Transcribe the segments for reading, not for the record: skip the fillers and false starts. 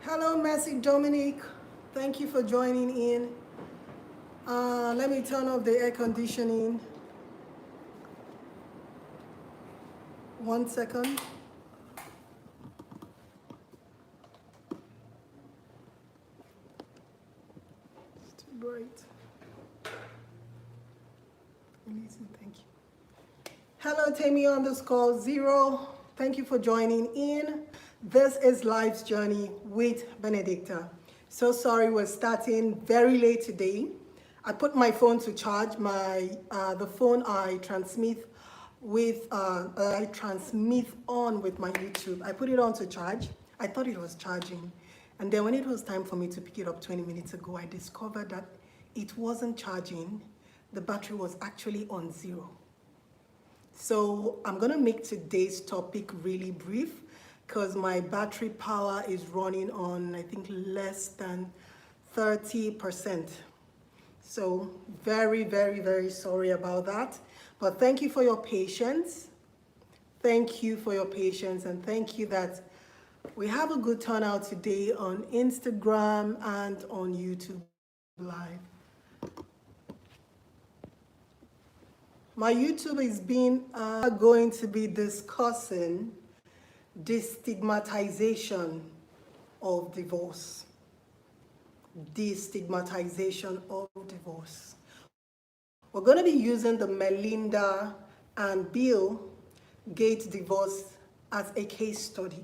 Hello, Messi Dominic. Thank you for joining in. Let me turn off the air conditioning. 1 second. It's too bright. Listen, thank you. Hello, Tammy_0. Thank you for joining in. This is Life's Journey with Benedicta. So sorry we're starting very late today. I put my phone to charge. The phone I transmit on with my YouTube. I put it on to charge. I thought it was charging. And then when it was time for me to pick it up 20 minutes ago, I discovered that it wasn't charging. The battery was actually on 0. So I'm gonna make today's topic really brief because my battery power is running on, I think, less than 30%. So very, very, very sorry about that. But thank you for your patience. Thank you for your patience, and thank you that we have a good turnout today on Instagram and on YouTube Live. My YouTube is going to be discussing destigmatization of divorce. Destigmatization of divorce. We're going to be using the Melinda and Bill Gates divorce as a case study.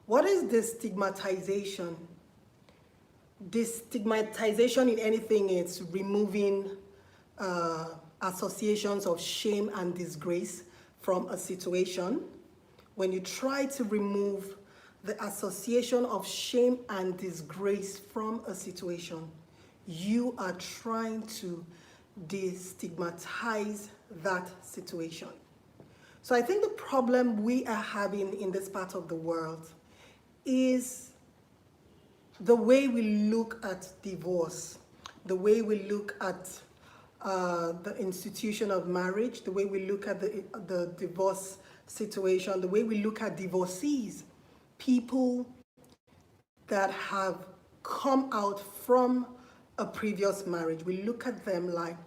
What is destigmatization? Destigmatization in anything is removing associations of shame and disgrace from a situation. When you try to remove the association of shame and disgrace from a situation, you are trying to destigmatize that situation. So I think the problem we are having in this part of the world is the way we look at divorce, the way we look at the institution of marriage, the way we look at the divorce situation, the way we look at divorcees, people that have come out from a previous marriage. We look at them like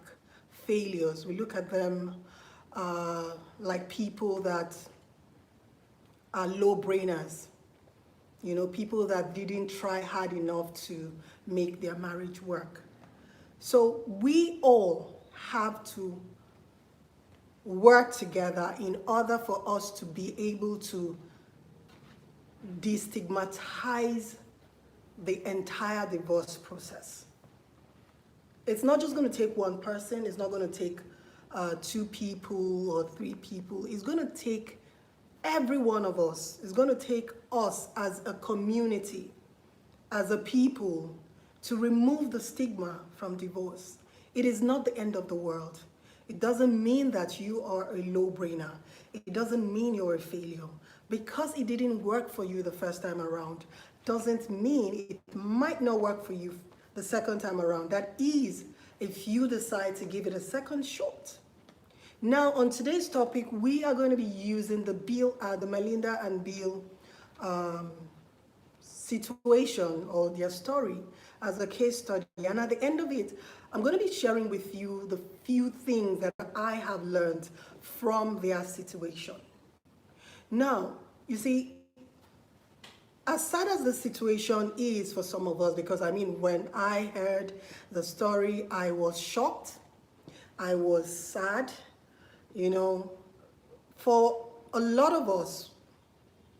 failures. We look at them like people that are low-brainers. You know, people that didn't try hard enough to make their marriage work. So we all have to work together in order for us to be able to destigmatize the entire divorce process. It's not just going to take one person. It's not going to take 2 people or 3 people. It's going to take every one of us. It's going to take us as a community, as a people, to remove the stigma from divorce. It is not the end of the world. It doesn't mean that you are a low-brainer. It doesn't mean you're a failure. Because it didn't work for you the first time around, doesn't mean it might not work for you the second time around. That is, if you decide to give it a second shot. Now, on today's topic, we are going to be using the Melinda and Bill situation or their story as a case study. And at the end of it, I'm going to be sharing with you the few things that I have learned from their situation. Now, you see, as sad as the situation is for some of us, because I mean, when I heard the story, I was shocked, I was sad, you know. For a lot of us,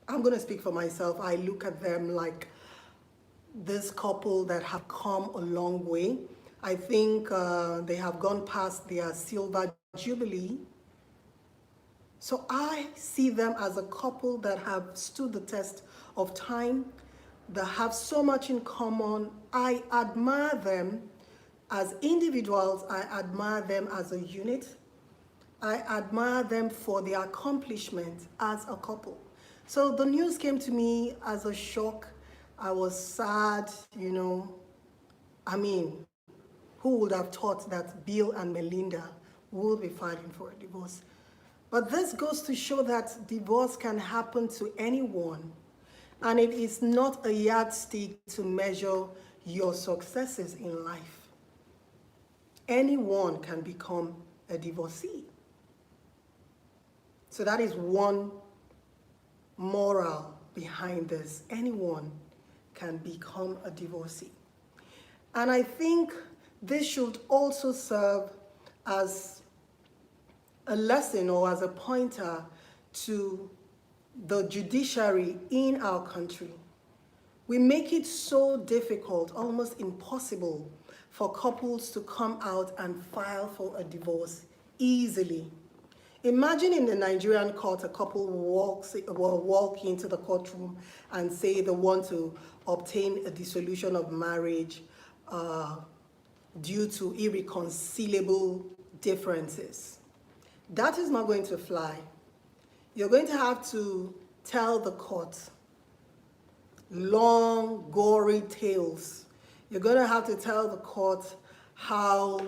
I'm going to speak for myself, I look at them like this couple that have come a long way. I think they have gone past their silver jubilee. So I see them as a couple that have stood the test of time, that have so much in common. I admire them as individuals. I admire them as a unit. I admire them for their accomplishment as a couple. So the news came to me as a shock. I was sad, you know. I mean, who would have thought that Bill and Melinda would be fighting for a divorce? But this goes to show that divorce can happen to anyone. and it is not a yardstick to measure your successes in life. Anyone can become a divorcee. So that is one moral behind this. Anyone can become a divorcee. And I think this should also serve as a lesson or as a pointer to the judiciary in our country. We make it so difficult, almost impossible, for couples to come out and file for a divorce easily. Imagine in the Nigerian court, a couple will walk into the courtroom and say they want to obtain a dissolution of marriage due to irreconcilable differences. That is not going to fly. You're going to have to tell the court long, gory tales. You're going to have to tell the court how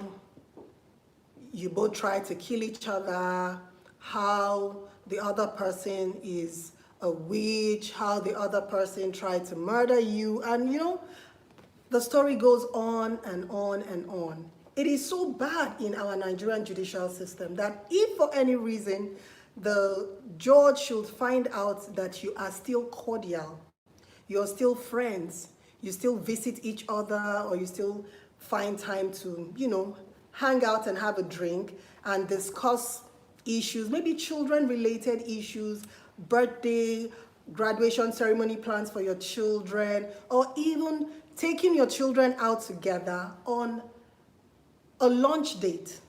you both tried to kill each other, how the other person is a witch, how the other person tried to murder you, and the story goes on and on and on. It is so bad in our Nigerian judicial system that if for any reason the judge should find out that you are still cordial, you're still friends, you still visit each other, or you still find time to, hang out and have a drink and discuss issues, maybe children-related issues, birthday, graduation ceremony plans for your children, or even taking your children out together on a lunch date.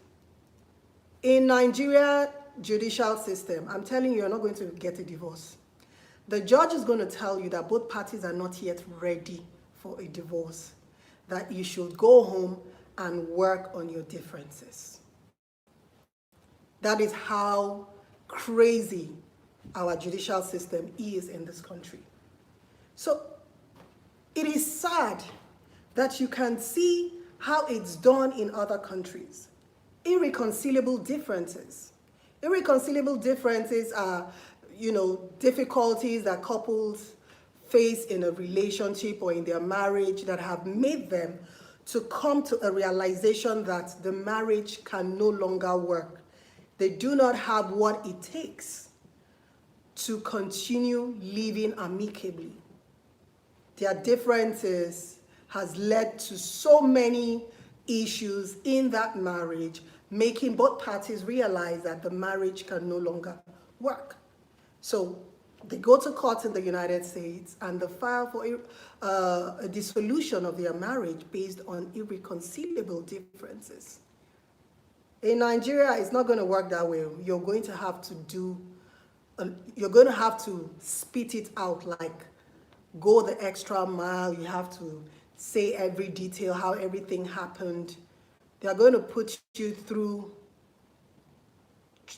In Nigeria judicial system, I'm telling you, you're not going to get a divorce. The judge is going to tell you that both parties are not yet ready for a divorce, that you should go home and work on your differences. That is how crazy our judicial system is in this country. So it is sad that you can see how it's done in other countries. Irreconcilable differences. Irreconcilable differences are, difficulties that couples face in a relationship or in their marriage that have made them to come to a realization that the marriage can no longer work. They do not have what it takes to continue living amicably. Their differences has led to so many issues in that marriage, making both parties realize that the marriage can no longer work. So they go to court in the United States and they file for a dissolution of their marriage based on irreconcilable differences. In Nigeria, it's not going to work that way. You're going to have to spit it out, like go the extra mile. You have to say every detail, how everything happened. They're going to put you through,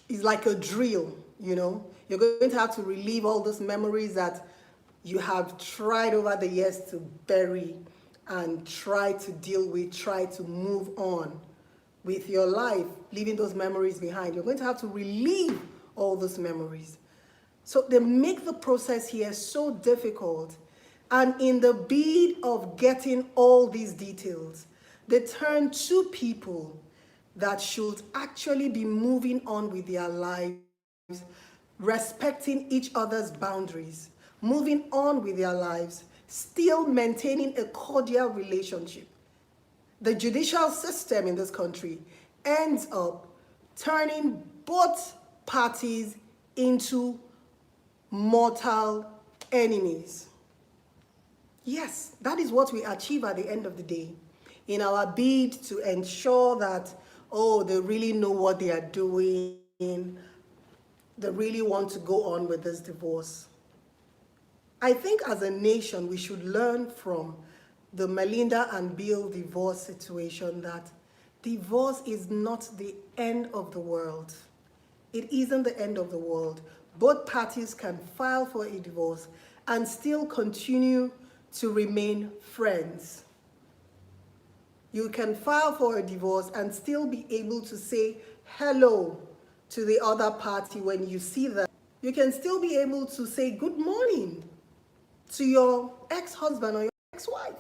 it's like a drill, You're going to have to relive all those memories that you have tried over the years to bury and try to deal with, try to move on with your life, leaving those memories behind. You're going to have to relive all those memories. So they make the process here so difficult. And in the bid of getting all these details, they turn to people that should actually be moving on with their lives, respecting each other's boundaries, moving on with their lives, still maintaining a cordial relationship. The judicial system in this country ends up turning both parties into mortal enemies. Yes, that is what we achieve at the end of the day in our bid to ensure that, they really know what they are doing. They really want to go on with this divorce. I think as a nation, we should learn from the Melinda and Bill divorce situation that divorce is not the end of the world. It isn't the end of the world. Both parties can file for a divorce and still continue to remain friends. You can file for a divorce and still be able to say hello to the other party when you see them. You can still be able to say good morning to your ex-husband or your ex-wife.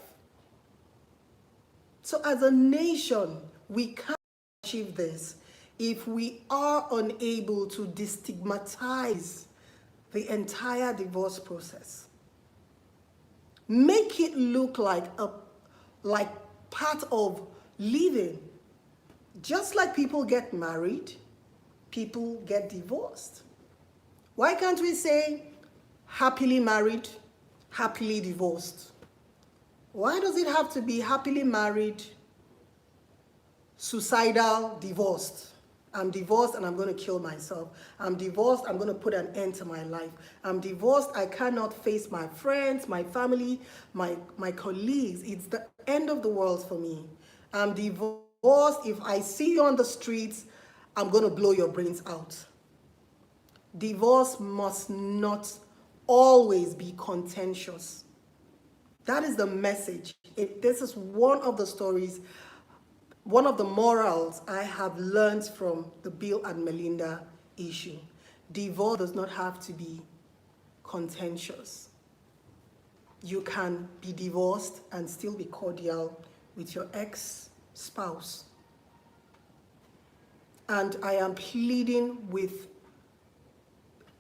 So as a nation, we can't achieve this if we are unable to destigmatize the entire divorce process. Make it look like part of living. Just like people get married, people get divorced. Why can't we say happily married, happily divorced? Why does it have to be happily married, suicidal, divorced? I'm divorced and I'm going to kill myself. I'm divorced, I'm going to put an end to my life. I'm divorced, I cannot face my friends, my family, my colleagues. It's the end of the world for me. I'm divorced, if I see you on the streets, I'm going to blow your brains out. Divorce must not always be contentious. That is the message. This is one of the stories, one of the morals I have learned from the Bill and Melinda issue. Divorce does not have to be contentious. You can be divorced and still be cordial with your ex-spouse. And I am pleading with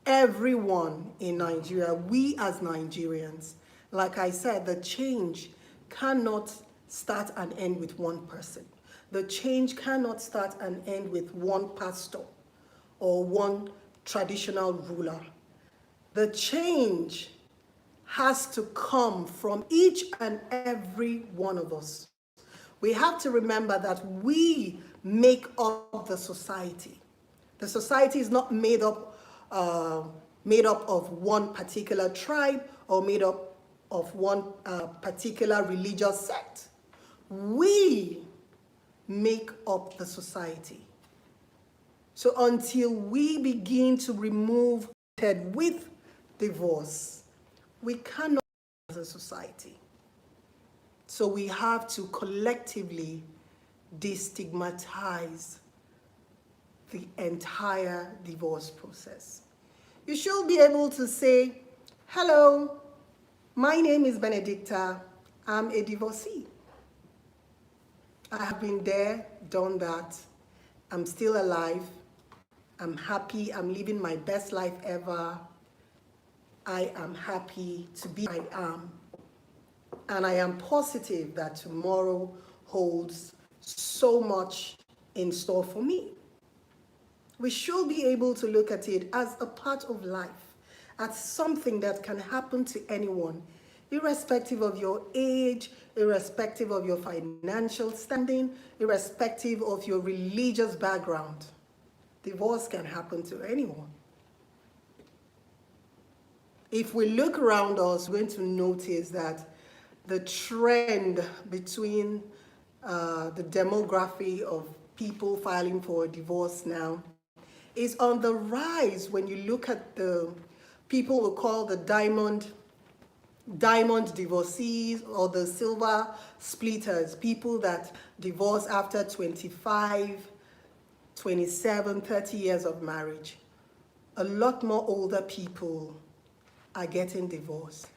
everyone in Nigeria, we as Nigerians, like I said, the change cannot start and end with one person. The change cannot start and end with one pastor or one traditional ruler. The change has to come from each and every one of us. We have to remember that we make up the society. The society is not made up of one particular tribe or made up of one particular religious sect. We make up the society. So until we begin to remove with divorce, we cannot as a society. So we have to collectively destigmatize the entire divorce process. You should be able to say, hello, my name is Benedicta, I'm a divorcee. I have been there, done that, I'm still alive, I'm happy, I'm living my best life ever, I am happy to be who I am, and I am positive that tomorrow holds so much in store for me. We should be able to look at it as a part of life, as something that can happen to anyone, irrespective of your age, irrespective of your financial standing, irrespective of your religious background. Divorce can happen to anyone. If we look around us, we're going to notice that the trend between the demography of people filing for a divorce now is on the rise when you look at the people we call the diamond divorcees or the silver splitters, people that divorce after 25, 27, 30 years of marriage. A lot more older people are getting divorced.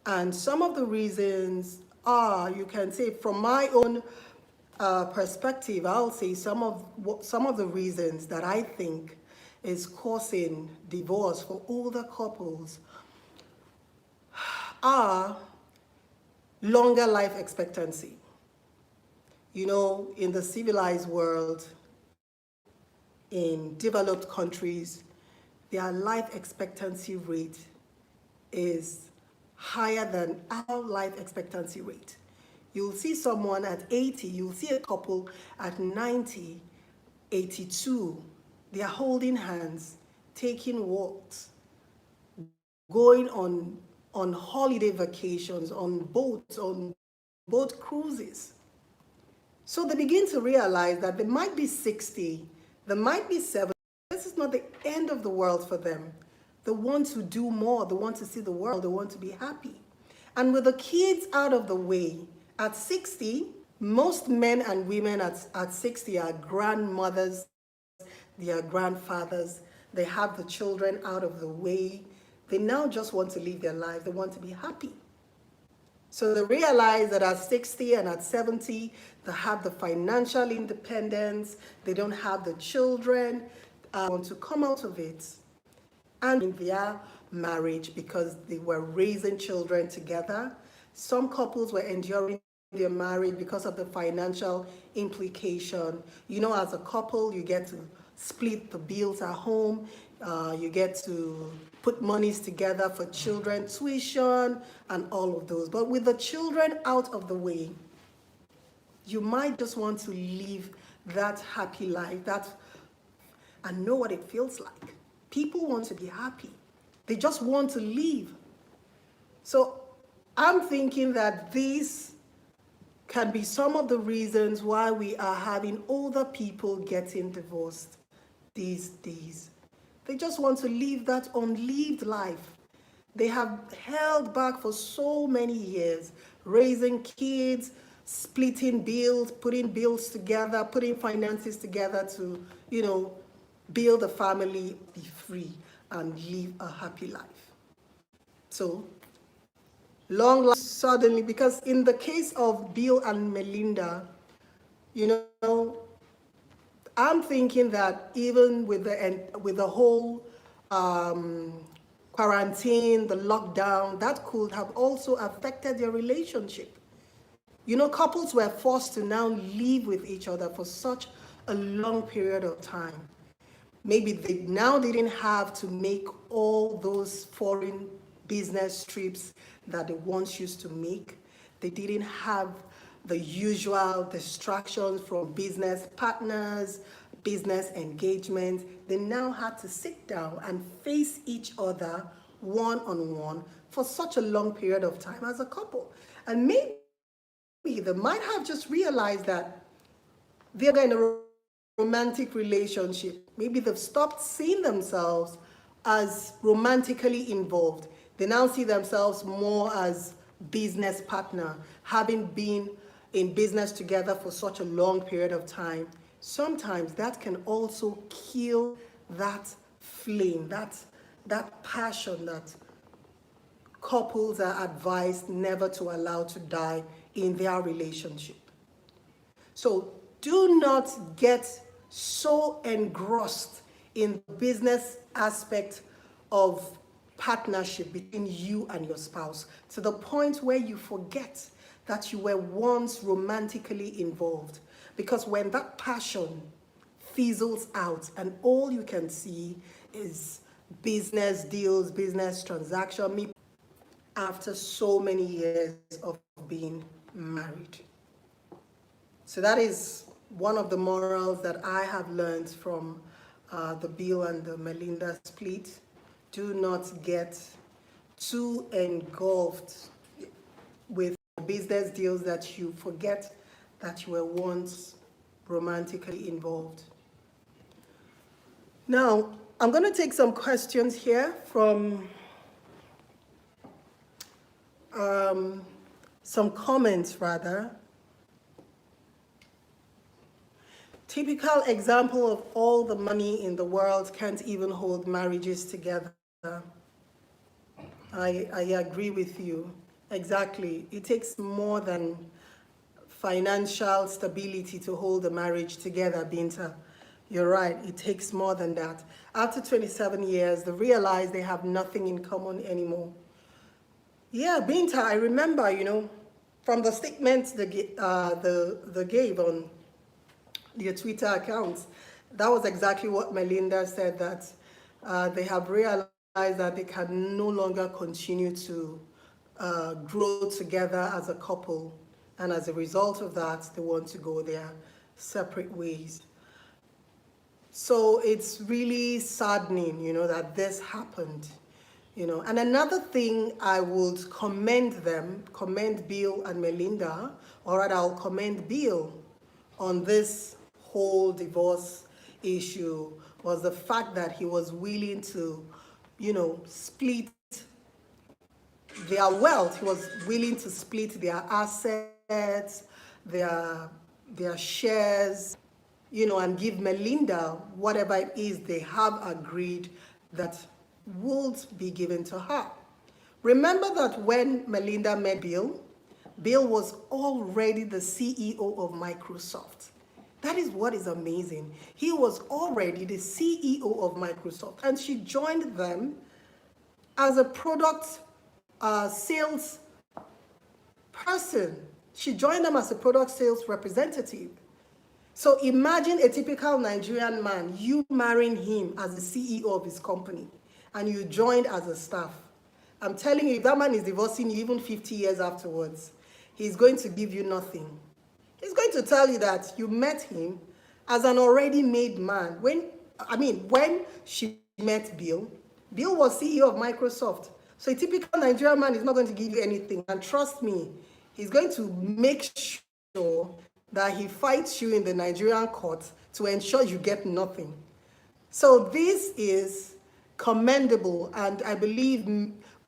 And some of the reasons are, you can say, from my own perspective, I'll say some of the reasons that I think is causing divorce for older couples are longer life expectancy. You know, in the civilized world, in developed countries, their life expectancy rate is higher than our life expectancy rate. You'll see someone at 80, you'll see a couple at 90, 82. They are holding hands, taking walks, going on holiday vacations, on boats, on boat cruises. So they begin to realize that they might be 60, they might be 70. This is not the end of the world for them. They want to do more, they want to see the world, they want to be happy. And with the kids out of the way, at 60, most men and women at 60 are grandmothers, they are grandfathers, they have the children out of the way, They now just want to live their life. They want to be happy. So they realize that at 60 and at 70, they have the financial independence, they don't have the children, want to come out of it and in their marriage because they were raising children together. Some couples were enduring their marriage because of the financial implication. You know, as a couple, you get to split the bills at home. You get to put monies together for children, tuition, and all of those. But with the children out of the way, you might just want to live that happy life, and know what it feels like. People want to be happy. They just want to live. So I'm thinking that these can be some of the reasons why we are having older people getting divorced these days. They just want to live that unlived life. They have held back for so many years, raising kids, splitting bills, putting bills together, putting finances together to, build a family, be free, and live a happy life. So, long life suddenly, because in the case of Bill and Melinda, I'm thinking that even with the whole quarantine, the lockdown, that could have also affected their relationship. Couples were forced to now live with each other for such a long period of time. Maybe they now didn't have to make all those foreign business trips that they once used to make. They didn't have the usual distractions from business partners, business engagement. They now had to sit down and face each other one-on-one for such a long period of time as a couple. And maybe they might have just realized that they're in a romantic relationship. Maybe they've stopped seeing themselves as romantically involved. They now see themselves more as business partner, having been in business together for such a long period of time. Sometimes that can also kill that flame, that passion that couples are advised never to allow to die in their relationship. So do not get so engrossed in the business aspect of partnership between you and your spouse to the point where you forget that you were once romantically involved. Because when that passion fizzles out and all you can see is business deals, business transaction, after so many years of being married. So that is one of the morals that I have learned from the Bill and the Melinda split. Do not get too engulfed with business deals that you forget that you were once romantically involved. Now, I'm going to take some questions here from some comments rather. Typical example of all the money in the world can't even hold marriages together. I agree with you. Exactly. It takes more than financial stability to hold a marriage together, Binta. You're right. It takes more than that. After 27 years, they realize they have nothing in common anymore. Yeah, Binta, I remember, from the statements they gave on their Twitter accounts, that was exactly what Melinda said, that they have realized that they can no longer continue to grow together as a couple. And as a result of that, they want to go their separate ways. So it's really saddening, that this happened. And another thing I would commend Bill and Melinda, or rather I'll commend Bill on this whole divorce issue, was the fact that he was willing to, split their wealth. He was willing to split their assets, their shares, and give Melinda whatever it is they have agreed that would be given to her. Remember that when Melinda met Bill, Bill was already the CEO of Microsoft. That is what is amazing. He was already the CEO of Microsoft, and she joined them as a product sales person. She joined them as a product sales representative. So imagine a typical Nigerian man, you marrying him as the CEO of his company, and you joined as a staff. I'm telling you, if that man is divorcing you even 50 years afterwards, he's going to give you nothing. He's going to tell you that you met him as an already made man. When she met Bill, Bill was CEO of Microsoft. So a typical Nigerian man is not going to give you anything. And trust me, he's going to make sure that he fights you in the Nigerian court to ensure you get nothing. So this is commendable, and I believe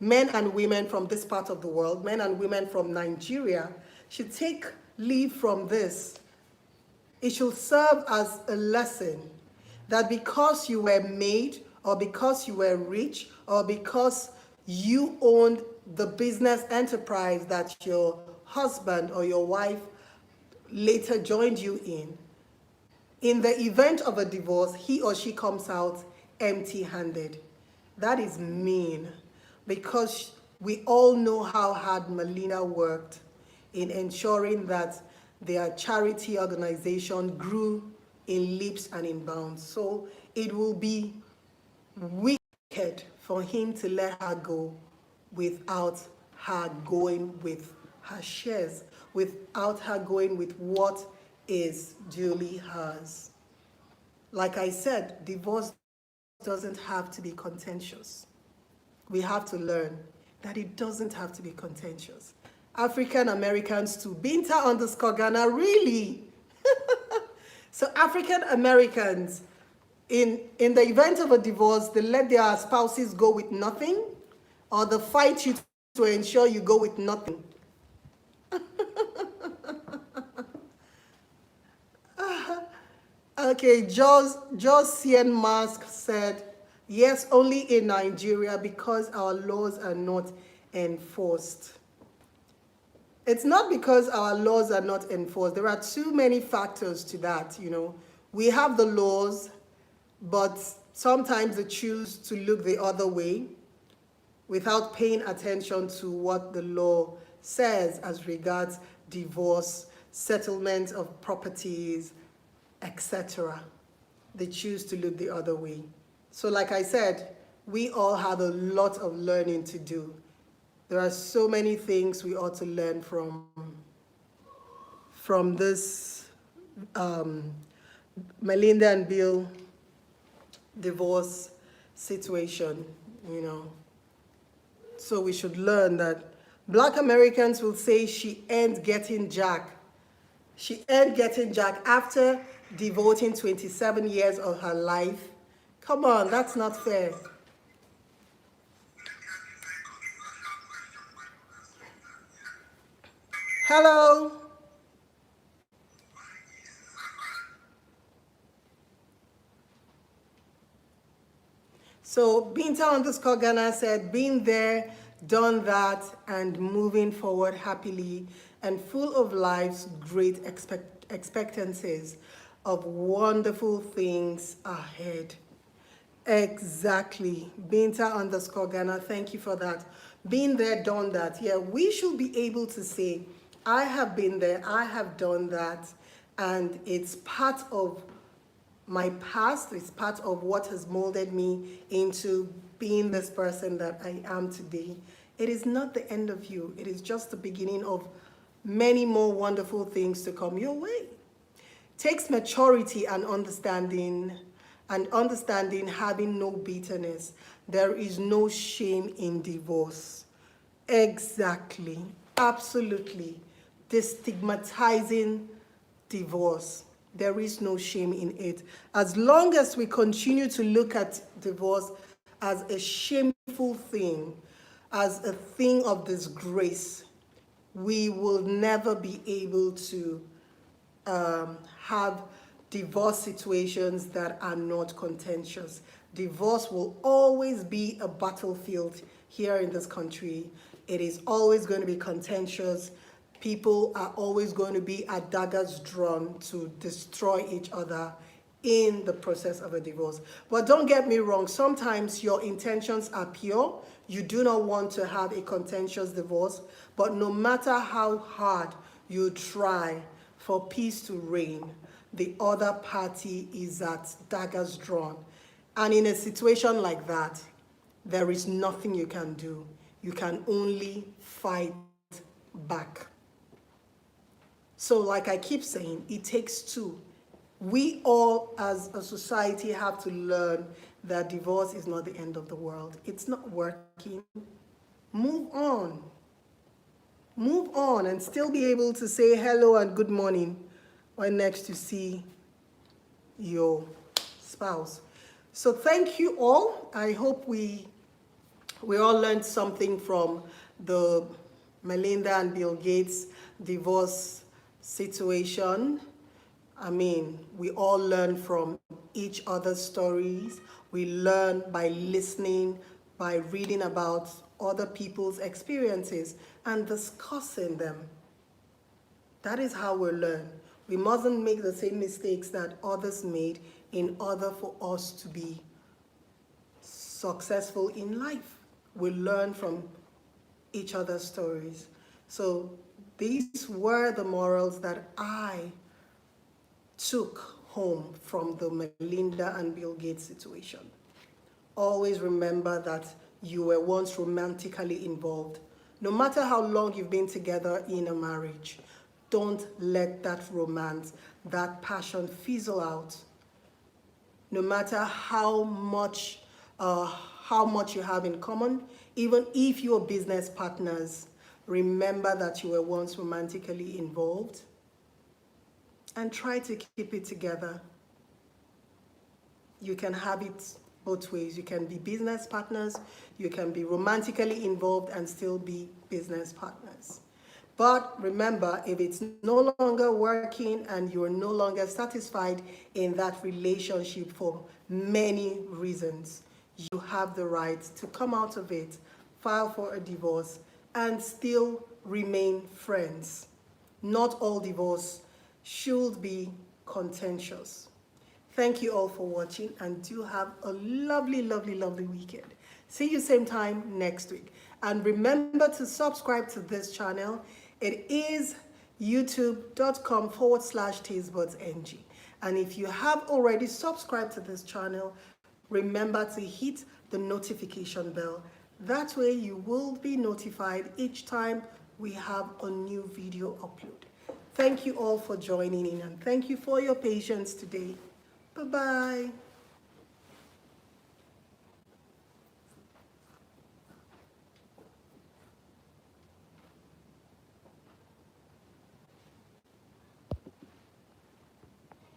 men and women from this part of the world, men and women from Nigeria, should take leave from this. It should serve as a lesson that because you were made, or because you were rich, or because you owned the business enterprise that your husband or your wife later joined you in the event of a divorce, he or she comes out empty-handed. That is mean, because we all know how hard Melina worked in ensuring that their charity organization grew in leaps and in bounds. So it will be wicked for him to let her go without her going with her shares, without her going with what is duly hers. Like I said, divorce doesn't have to be contentious. We have to learn that it doesn't have to be contentious. African Americans too. Binta_Ghana, really? So African Americans, in the event of a divorce, they let their spouses go with nothing, or they fight you to ensure you go with nothing. Okay, Josian Mask said, yes, only in Nigeria because our laws are not enforced. It's not because our laws are not enforced. There are too many factors to that, you know. We have the laws, but sometimes they choose to look the other way without paying attention to what the law says as regards divorce, settlement of properties, etc. They choose to look the other way. So like I said, we all have a lot of learning to do. There are so many things we ought to learn from this Melinda and Bill divorce situation, you know. So we should learn that Black Americans will say she earned getting Jack. She earned getting Jack after devoting 27 years of her life. Come on, that's not fair. Hello. So Binta_Ghana said, been there, done that, and moving forward happily and full of life's great expectancies of wonderful things ahead. Exactly. Binta_Ghana, thank you for that. Been there, done that. Yeah, we should be able to say, I have been there, I have done that, and it's part of my past, it's part of what has molded me into being this person that I am today. It is not the end of you. It is just the beginning of many more wonderful things to come your way. Takes maturity and understanding, having no bitterness. There is no shame in divorce. Exactly. Absolutely. Destigmatizing divorce. There is no shame in it. As long as we continue to look at divorce as a shameful thing, as a thing of disgrace, we will never be able to have divorce situations that are not contentious. Divorce will always be a battlefield here in this country. It is always going to be contentious. People are always going to be at daggers drawn to destroy each other in the process of a divorce. But don't get me wrong, sometimes your intentions are pure. You do not want to have a contentious divorce, but no matter how hard you try for peace to reign, the other party is at daggers drawn. And in a situation like that, there is nothing you can do. You can only fight back. So like I keep saying, it takes two. We all as a society have to learn that divorce is not the end of the world. It's not working. Move on. Move on and still be able to say hello and good morning when next you see your spouse. So thank you all. I hope we all learned something from the Melinda and Bill Gates divorce situation. I mean, we all learn from each other's stories. We learn by listening, by reading about other people's experiences and discussing them. That is how we learn. We mustn't make the same mistakes that others made in order for us to be successful in life. We learn from each other's stories. So these were the morals that I took home from the Melinda and Bill Gates situation. Always remember that you were once romantically involved. No matter how long you've been together in a marriage, don't let that romance, that passion fizzle out. No matter how much you have in common, even if you're business partners, remember that you were once romantically involved and try to keep it together. You can have it both ways. You can be business partners, you can be romantically involved and still be business partners. But remember, if it's no longer working and you're no longer satisfied in that relationship for many reasons, you have the right to come out of it, file for a divorce, and still remain friends. Not all divorce should be contentious. Thank you all for watching and do have a lovely, lovely, lovely weekend. See you same time next week. And remember to subscribe to this channel. It is youtube.com/tastebudzng. And if you have already subscribed to this channel, remember to hit the notification bell. That way you will be notified each time we have a new video upload. Thank you all for joining in and thank you for your patience today. Bye-bye.